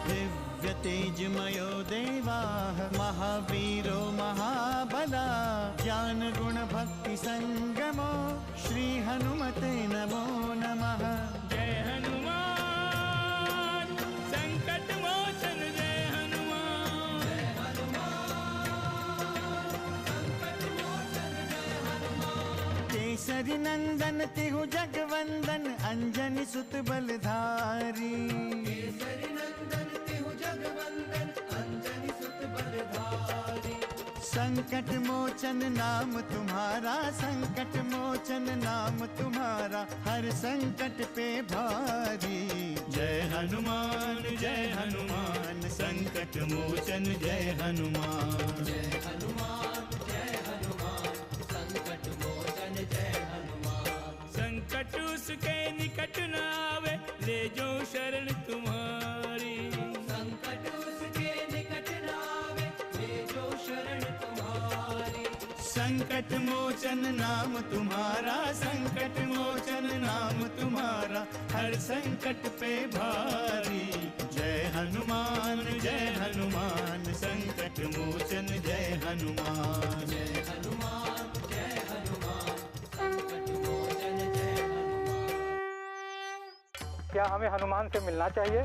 दिव्य तेजमयो देवाः महावीरो महाबला ज्ञान गुण भक्ति संगमो श्री हनुमते नमो नमः। जय हनुमान संकट मोचन जय हनुमान। जय हनुमान संकट मोचन जय हनुमान। केसरी नंदन तिहु जगवंदन अंजनी सुत बलधारी। केसरी नंदन तिहु जगवंदन अंजनी सुत बलधारी। संकट मोचन नाम तुम्हारा संकट मोचन नाम तुम्हारा हर संकट पे भारी। जय हनुमान संकट मोचन जय हनुमान। जय हनुमान संकट मोचन जय हनुमान। संकट उसके निकट न आवे ले जो शरण तुम्हारी। संकट उसके निकट न आवे ले जो शरण तुम्हारी। संकट मोचन नाम तुम्हारा संकट मोचन नाम तुम्हारा हर संकट पे भारी। जय हनुमान संकट मोचन जय हनुमान। जय हनुमान संकट मोचन जय हनुमान। क्या हमें हनुमान से मिलना चाहिए?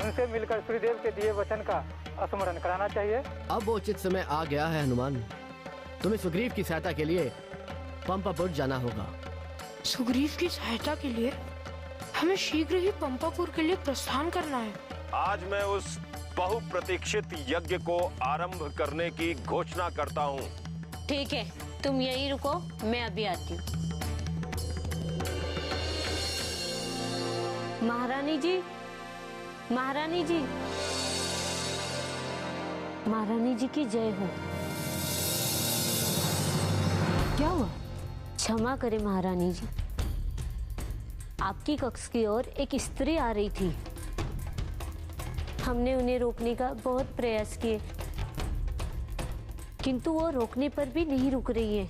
उनसे मिलकर सूर्यदेव के दिए वचन का स्मरण कराना चाहिए। अब वो उचित समय आ गया है हनुमान। तुम्हें सुग्रीव की सहायता के लिए पंपापुर जाना होगा। सुग्रीव की सहायता के लिए हमें शीघ्र ही पंपापुर के लिए प्रस्थान करना है। आज मैं उस बहुप्रतीक्षित यज्ञ को आरंभ करने की घोषणा करता हूँ। ठीक है, तुम यहीं रुको, मैं अभी आती हूँ। महारानी जी, महारानी जी, महारानी जी की जय हो। क्या हुआ? क्षमा करें महारानी जी, आपकी कक्ष की ओर एक स्त्री आ रही थी। हमने उन्हें रोकने का बहुत प्रयास किए, किंतु वो रोकने पर भी नहीं रुक रही है।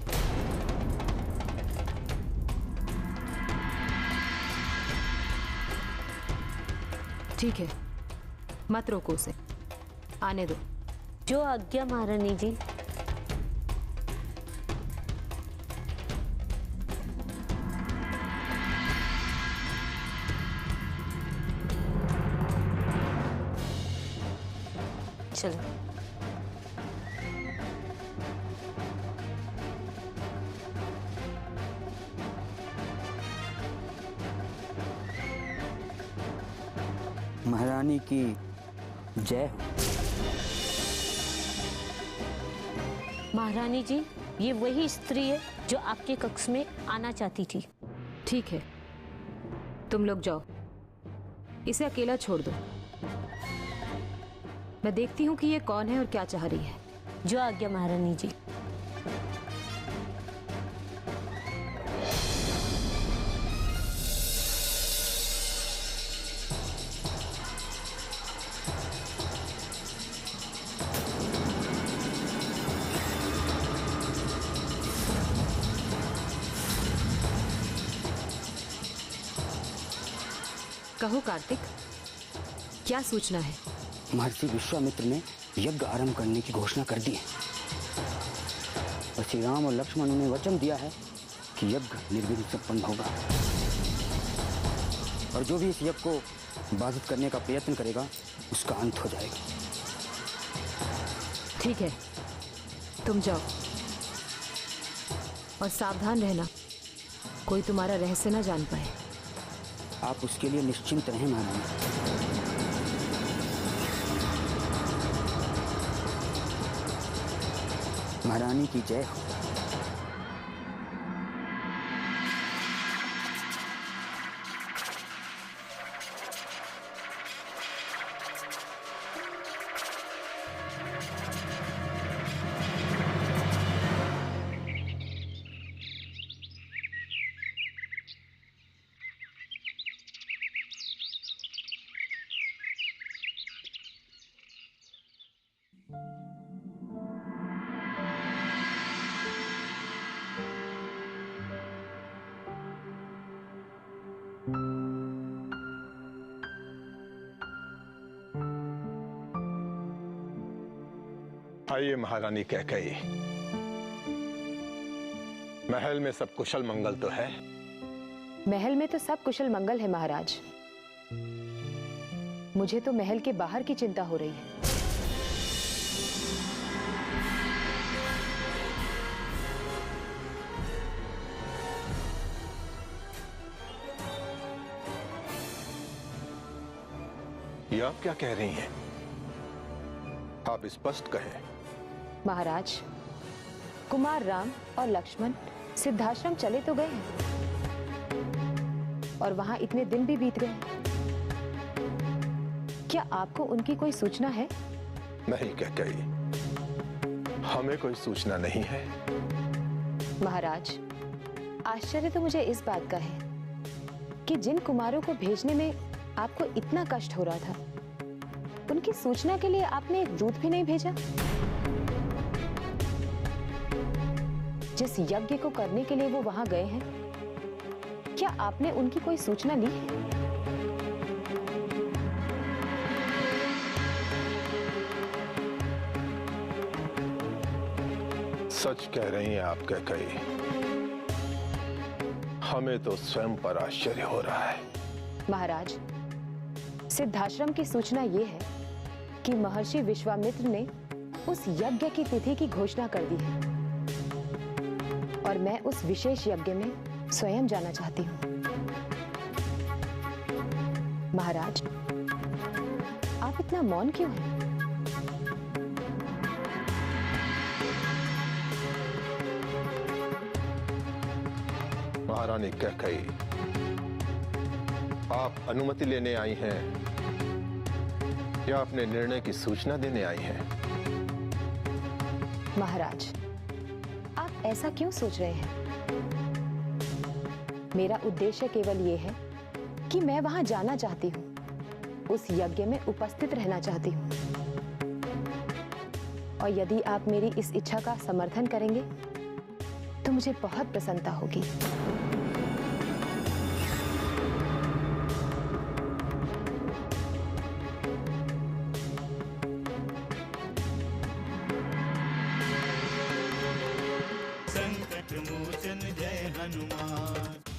ठीक है, मत रोको उसे, आने दो। जो आज्ञा महारानी जी। चलो। महारानी की जय हो। महारानी जी, ये वही स्त्री है जो आपके कक्ष में आना चाहती थी। ठीक है, तुम लोग जाओ, इसे अकेला छोड़ दो। मैं देखती हूँ कि ये कौन है और क्या चाह रही है। जो आज्ञा महारानी जी। कहो कार्तिक, क्या सूचना है? महर्षि विश्वामित्र ने यज्ञ आरंभ करने की घोषणा कर दी है और श्री राम और लक्ष्मण ने वचन दिया है कि यज्ञ निर्विघ्न संपन्न होगा और जो भी इस यज्ञ को बाधित करने का प्रयत्न करेगा उसका अंत हो जाएगा। ठीक है, तुम जाओ और सावधान रहना, कोई तुम्हारा रहस्य न जान पाए। आप उसके लिए निश्चिंत रहें महारानी। महारानी की जय हो। आइए महारानी कैकेयी, महल में सब कुशल मंगल तो है? महल में तो सब कुशल मंगल है महाराज। मुझे तो महल के बाहर की चिंता हो रही है। ये आप क्या कह रही हैं? आप स्पष्ट कहें। महाराज, कुमार राम और लक्ष्मण सिद्धाश्रम चले तो गए हैं और वहां इतने दिन भी बीत गए हैं। क्या आपको उनकी कोई सूचना है? नहीं कैकेयी, हमें कोई सूचना नहीं है। महाराज, आश्चर्य तो मुझे इस बात का है कि जिन कुमारों को भेजने में आपको इतना कष्ट हो रहा था, उनकी सूचना के लिए आपने एक दूत भी नहीं भेजा। जिस यज्ञ को करने के लिए वो वहां गए हैं, क्या आपने उनकी कोई सूचना ली है? सच कह रही हैं आप कैकेयी, हमें तो स्वयं पर आश्चर्य हो रहा है। महाराज, सिद्धाश्रम की सूचना ये है कि महर्षि विश्वामित्र ने उस यज्ञ की तिथि की घोषणा कर दी है और मैं उस विशेष यज्ञ में स्वयं जाना चाहती हूँ। महाराज, आप इतना मौन क्यों हैं? महारानी कैकेयी, आप अनुमति लेने आई हैं या अपने निर्णय की सूचना देने आई हैं? महाराज, आप ऐसा क्यों सोच रहे हैं? मेरा उद्देश्य केवल ये है कि मैं वहां जाना चाहती हूँ, उस यज्ञ में उपस्थित रहना चाहती हूँ। और यदि आप मेरी इस इच्छा का समर्थन करेंगे तो मुझे बहुत प्रसन्नता होगी।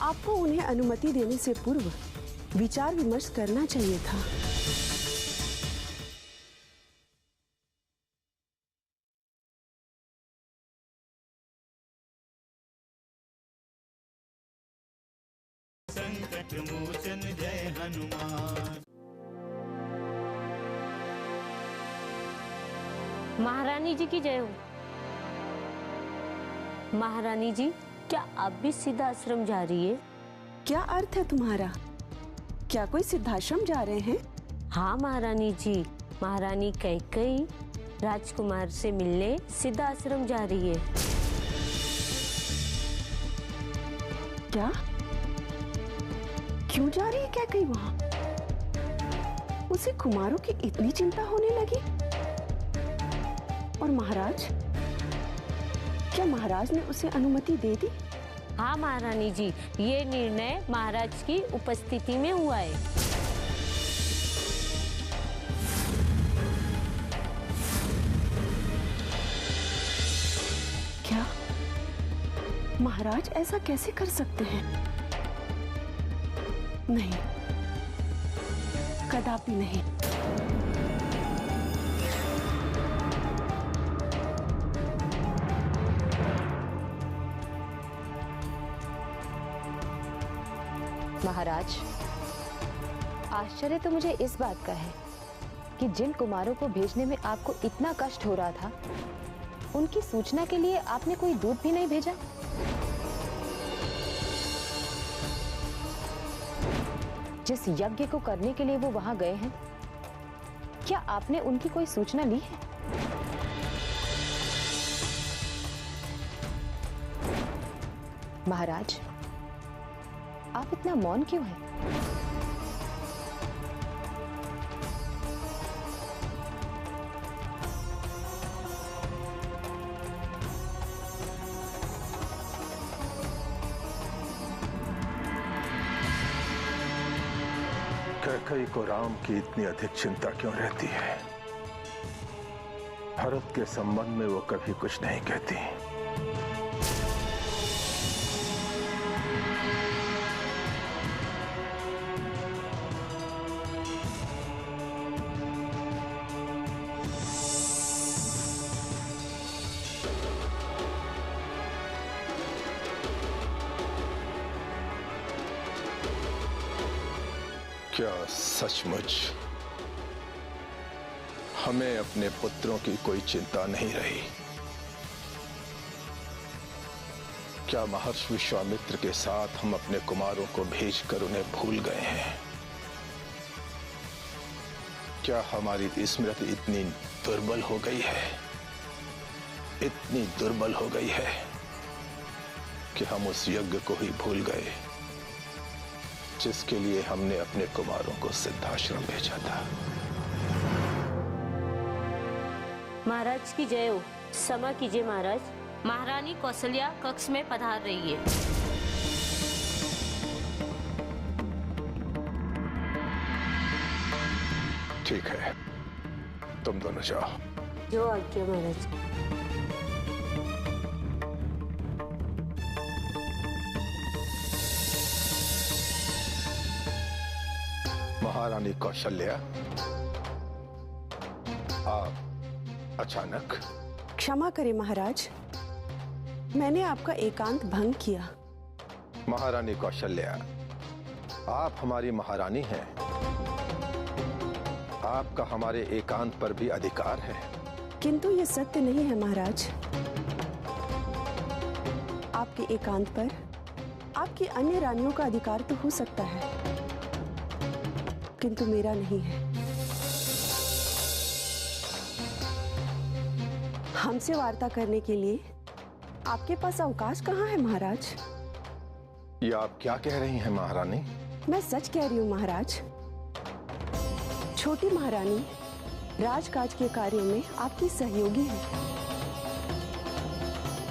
आपको उन्हें अनुमति देने से पूर्व विचार विमर्श करना चाहिए था। संकट मोचन जय हनुमान। महारानी जी की जय हो। महारानी जी, क्या आप भी सिद्धाश्रम जा रही है? क्या अर्थ है तुम्हारा? क्या कोई सिद्धाश्रम जा रहे हैं? हाँ महारानी जी, महारानी कैकेयी राजकुमार से मिलने सिद्धाश्रम जा रही है। क्या? क्यों जा रही है कैकेयी वहां? उसे कुमारों की इतनी चिंता होने लगी? और महाराज, क्या महाराज ने उसे अनुमति दे दी? हाँ महारानी जी, ये निर्णय महाराज की उपस्थिति में हुआ है। क्या? महाराज ऐसा कैसे कर सकते हैं? नहीं, कदापि नहीं। महाराज, आश्चर्य तो मुझे इस बात का है कि जिन कुमारों को भेजने में आपको इतना कष्ट हो रहा था, उनकी सूचना के लिए आपने कोई दूत भी नहीं भेजा। जिस यज्ञ को करने के लिए वो वहां गए हैं, क्या आपने उनकी कोई सूचना ली है? महाराज, आप इतना मौन क्यों हैं? कैकेयी को राम की इतनी अधिक चिंता क्यों रहती है? भरत के संबंध में वो कभी कुछ नहीं कहती। क्या सचमुच हमें अपने पुत्रों की कोई चिंता नहीं रही? क्या महर्षि विश्वामित्र के साथ हम अपने कुमारों को भेजकर उन्हें भूल गए हैं? क्या हमारी स्मृति इतनी दुर्बल हो गई है, इतनी दुर्बल हो गई है कि हम उस यज्ञ को ही भूल गए जिसके लिए हमने अपने कुमारों को सिद्धाश्रम भेजा था? महाराज की जय हो। क्षमा कीजिए महाराज। महारानी कौशल्या कक्ष में पधार रही है। ठीक है, तुम दोनों जाओ। जो आज्ञा महाराज। महारानी कौशल्या, आप अचानक? क्षमा करें महाराज, मैंने आपका एकांत भंग किया। महारानी कौशल्या, आप हमारी महारानी हैं। आपका हमारे एकांत पर भी अधिकार है। किंतु ये सत्य नहीं है महाराज। आपके एकांत पर आपकी अन्य रानियों का अधिकार तो हो सकता है, किंतु मेरा नहीं है। हमसे वार्ता करने के लिए आपके पास अवकाश कहाँ है महाराज? ये आप क्या कह रही हैं महारानी? मैं सच कह रही हूँ महाराज। छोटी महारानी राजकाज के कार्यों में आपकी सहयोगी है,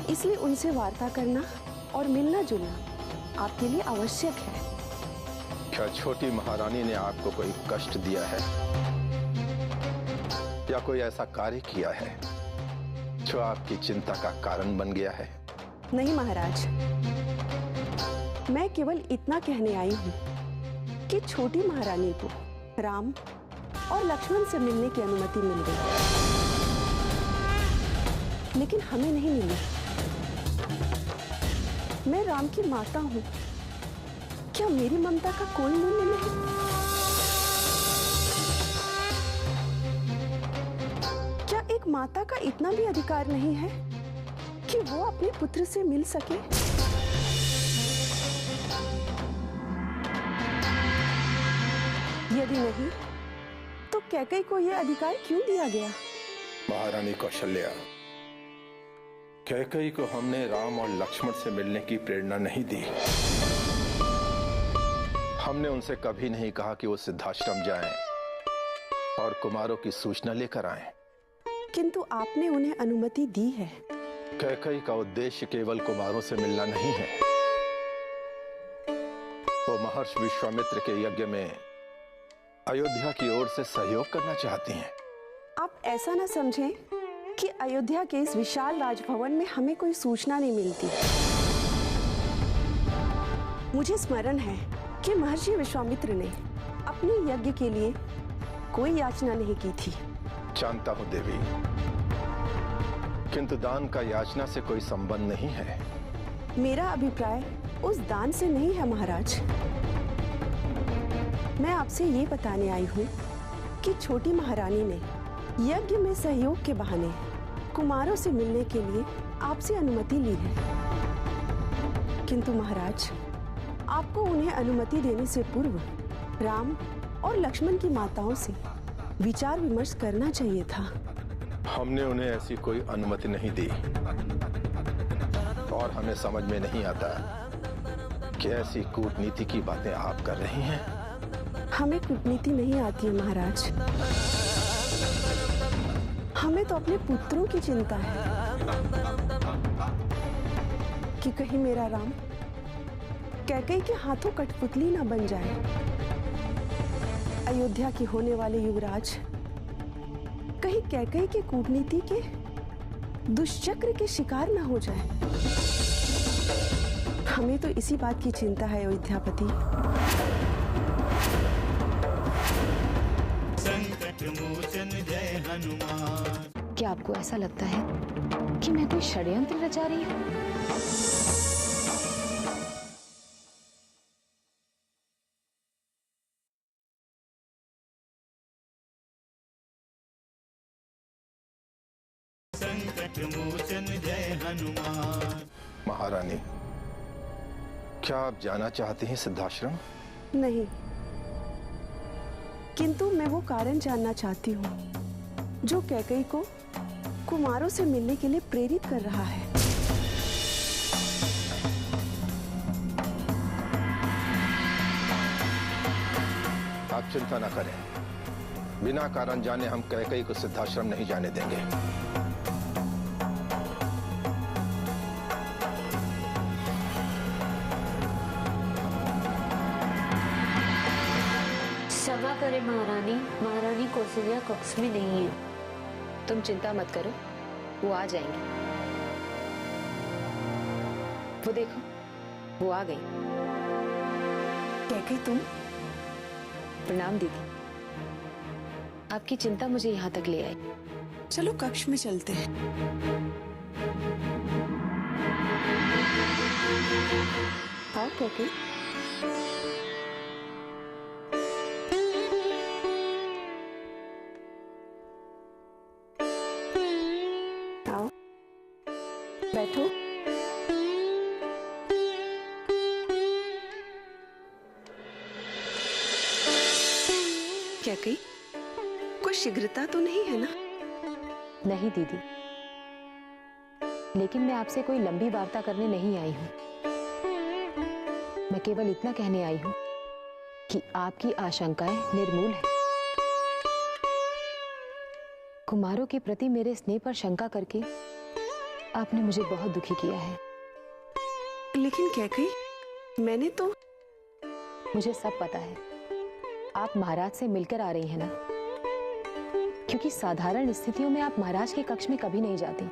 इसलिए उनसे वार्ता करना और मिलना जुलना आपके लिए आवश्यक है। क्या छोटी महारानी ने आपको कोई कष्ट दिया है या कोई ऐसा कार्य किया है जो आपकी चिंता का कारण बन गया है? नहीं महाराज, मैं केवल इतना कहने आई हूँ कि छोटी महारानी को राम और लक्ष्मण से मिलने की अनुमति मिल गई, लेकिन हमें नहीं मिली। मैं राम की माता हूँ, क्या मेरी ममता का कोई मूल्य नहीं? क्या एक माता का इतना भी अधिकार नहीं है कि वो अपने पुत्र से मिल सके? यदि नहीं तो कैकेयी को यह अधिकार क्यों दिया गया? महारानी कौशल्या, कैकेयी को हमने राम और लक्ष्मण से मिलने की प्रेरणा नहीं दी। हमने उनसे कभी नहीं कहा कि वो सिद्धाश्रम जाएं और कुमारों की सूचना लेकर आएं। किंतु आपने उन्हें अनुमति दी है। कैकेयी का उद्देश्य केवल कुमारों से मिलना नहीं है। वो महर्षि विश्वामित्र के यज्ञ में अयोध्या की ओर से सहयोग करना चाहती हैं। आप ऐसा ना समझें कि अयोध्या के इस विशाल राजभवन में हमें कोई सूचना नहीं मिलती। मुझे स्मरण है कि महर्षि विश्वामित्र ने अपने यज्ञ के लिए कोई याचना नहीं की थी। जानता हूं देवी, किंतु दान का याचना से कोई संबंध नहीं है। मेरा अभिप्राय उस दान से नहीं है महाराज। मैं आपसे ये बताने आई हूँ कि छोटी महारानी ने यज्ञ में सहयोग के बहाने कुमारों से मिलने के लिए आपसे अनुमति ली है, किंतु महाराज आपको उन्हें अनुमति देने से पूर्व राम और लक्ष्मण की माताओं से विचार विमर्श करना चाहिए था। हमने उन्हें ऐसी कोई अनुमति नहीं दी और हमें समझ में नहीं आता कि ऐसी कूटनीति की बातें आप कर रही हैं। हमें कूटनीति नहीं आती है महाराज, हमें तो अपने पुत्रों की चिंता है कि कहीं मेरा राम कैकेयी के हाथों कठपुतली ना बन जाए। अयोध्या के होने वाले युवराज कहीं कहीं कैकई के कूटनीति के दुष्चक्र के शिकार न हो जाए। हमें तो इसी बात की चिंता है अयोध्यापति। संकट मोचन जय हनुमान। क्या आपको ऐसा लगता है कि मैं कोई षड्यंत्र रचा रही हूँ? संकट मोचन जय हनुमान। महारानी, क्या आप जाना चाहती हैं सिद्धाश्रम? नहीं, किंतु मैं वो कारण जानना चाहती हूँ जो कैकई को कुमारों से मिलने के लिए प्रेरित कर रहा है। आप चिंता न करें, बिना कारण जाने हम कैकई को सिद्धाश्रम नहीं जाने देंगे। क्षमा करें महारानी, महारानी कौशल्या कक्ष में नहीं है। तुम चिंता मत करो, वो आ जाएंगे। वो देखो, वो आ गई। कैकई तुम? प्रणाम दीदी। आपकी चिंता मुझे यहाँ तक ले आई। चलो कक्ष में चलते हैं। आओ कैकई। आओ, बैठो। कैकई, कोई शीघ्रता तो नहीं है ना? नहीं दीदी, लेकिन मैं आपसे कोई लंबी वार्ता करने नहीं आई हूँ। मैं केवल इतना कहने आई हूँ कि आपकी आशंकाएं निर्मूल हैं। कुमारों के प्रति मेरे स्नेह पर शंका करके आपने मुझे बहुत दुखी किया है। लेकिन कैकई, मैंने तो... मुझे सब पता है। आप महाराज से मिलकर आ रही हैं ना, क्योंकि साधारण स्थितियों में आप महाराज के कक्ष में कभी नहीं जाती।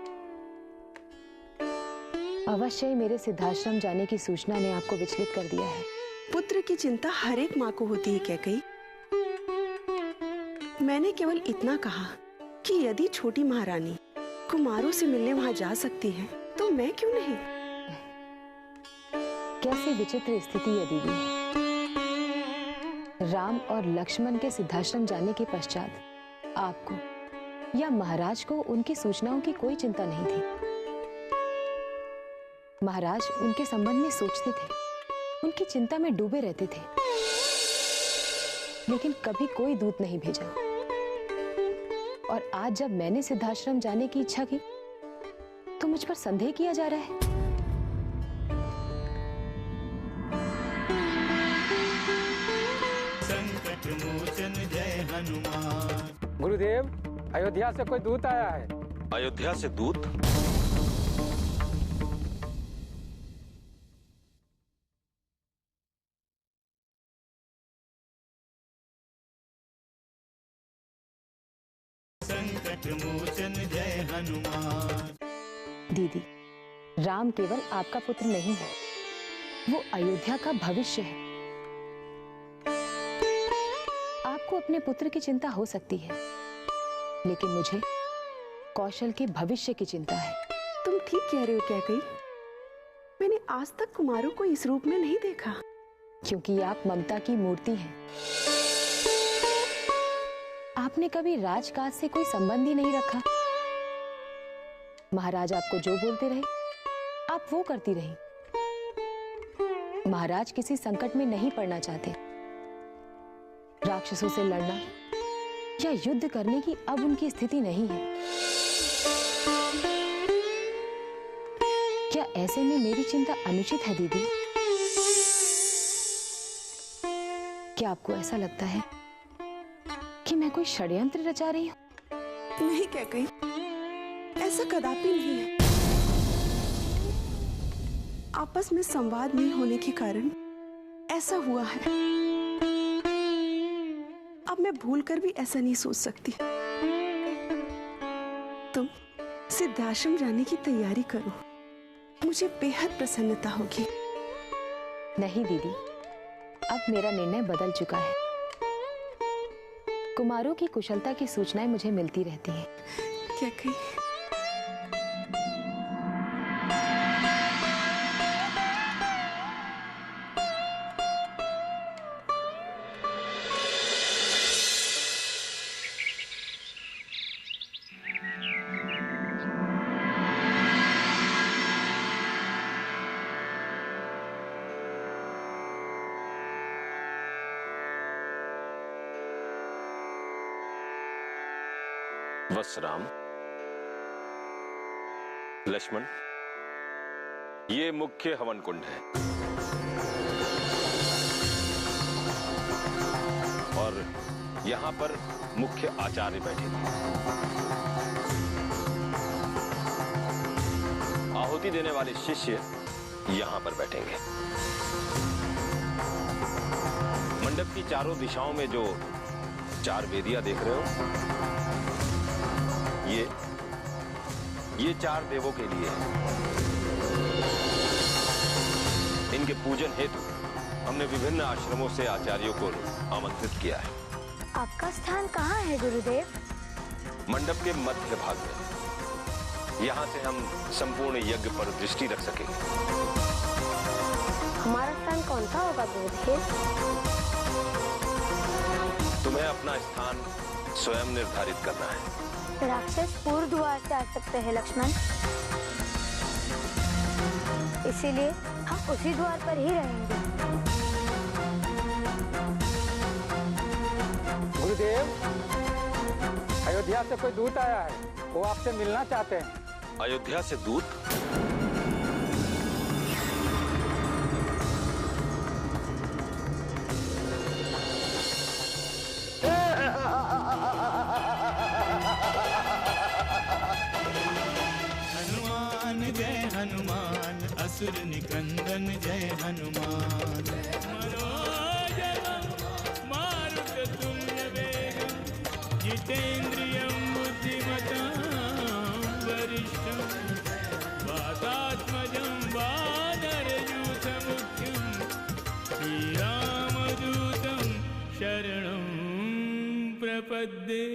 अवश्य ही मेरे सिद्धाश्रम जाने की सूचना ने आपको विचलित कर दिया है। पुत्र की चिंता हर एक माँ को होती है कैकई। मैंने केवल इतना कहा कि यदि छोटी महारानी कुमारों से मिलने वहां जा सकती है तो मैं क्यों नहीं। कैसी विचित्र स्थिति है दीदी। राम और लक्ष्मण के सिद्धाश्रम जाने के पश्चात आपको या महाराज को उनकी सूचनाओं की कोई चिंता नहीं थी। महाराज उनके संबंध में सोचते थे, उनकी चिंता में डूबे रहते थे, लेकिन कभी कोई दूत नहीं भेजा। और आज जब मैंने सिद्धाश्रम जाने की इच्छा की तो मुझ पर संदेह किया जा रहा है। संकट मोचन जय हनुमान। गुरुदेव, अयोध्या से कोई दूत आया है। अयोध्या से दूत? संकट मोचन जय हनुमान। दीदी, राम केवल आपका पुत्र नहीं है, वो अयोध्या का भविष्य है। आपको अपने पुत्र की चिंता हो सकती है, लेकिन मुझे कौशल के भविष्य की चिंता है। तुम ठीक कह रहे हो कैकई। मैंने आज तक कुमारों को इस रूप में नहीं देखा। क्योंकि आप ममता की मूर्ति हैं। आपने कभी राजकाज से कोई संबंध ही नहीं रखा। महाराज आपको जो बोलते रहे आप वो करती रही। महाराज किसी संकट में नहीं पड़ना चाहते। राक्षसों से लड़ना या युद्ध करने की अब उनकी स्थिति नहीं है। क्या ऐसे में मेरी चिंता अनुचित है दीदी? क्या आपको ऐसा लगता है कि मैं कोई षड्यंत्र रचा रही हूं? नहीं कैकई, ऐसा कदापि नहीं है। आपस में संवाद नहीं होने के कारण ऐसा हुआ है। अब मैं भूलकर भी ऐसा नहीं सोच सकती। सिद्धाश्रम जाने की तैयारी करो, मुझे बेहद प्रसन्नता होगी। नहीं दीदी, अब मेरा निर्णय बदल चुका है। कुमारों की कुशलता की सूचनाएं मुझे मिलती रहती हैं। क्या कही? वत्सराम, लक्ष्मण, ये मुख्य हवन कुंड है और यहां पर मुख्य आचार्य बैठेंगे। आहुति देने वाले शिष्य यहां पर बैठेंगे। मंडप की चारों दिशाओं में जो 4 वेदियां देख रहे हो, ये 4 देवों के लिए है। इनके पूजन हेतु हमने विभिन्न आश्रमों से आचार्यों को आमंत्रित किया है। आपका स्थान कहाँ है गुरुदेव? मंडप के मध्य भाग में। यहाँ से हम संपूर्ण यज्ञ पर दृष्टि रख सकेंगे। हमारा स्थान कौन सा होगा गुरुदेव? तुम्हें अपना स्थान स्वयं निर्धारित करना है। राक्षस पूर्व द्वार से आ सकते हैं लक्ष्मण, इसीलिए हम उसी द्वार पर ही रहेंगे। गुरुदेव, अयोध्या से कोई दूत आया है, वो आपसे मिलना चाहते हैं। अयोध्या से दूत? हनुमान, असुर निकंदन जय हनुमान। मनोजवं मारुततुल्यवेगं जितेन्द्रियं बुद्धिमतां वरिष्ठं वातात्मजं वानरयूथमुख्यं श्रीरामदूतं शरणं प्रपद्ये।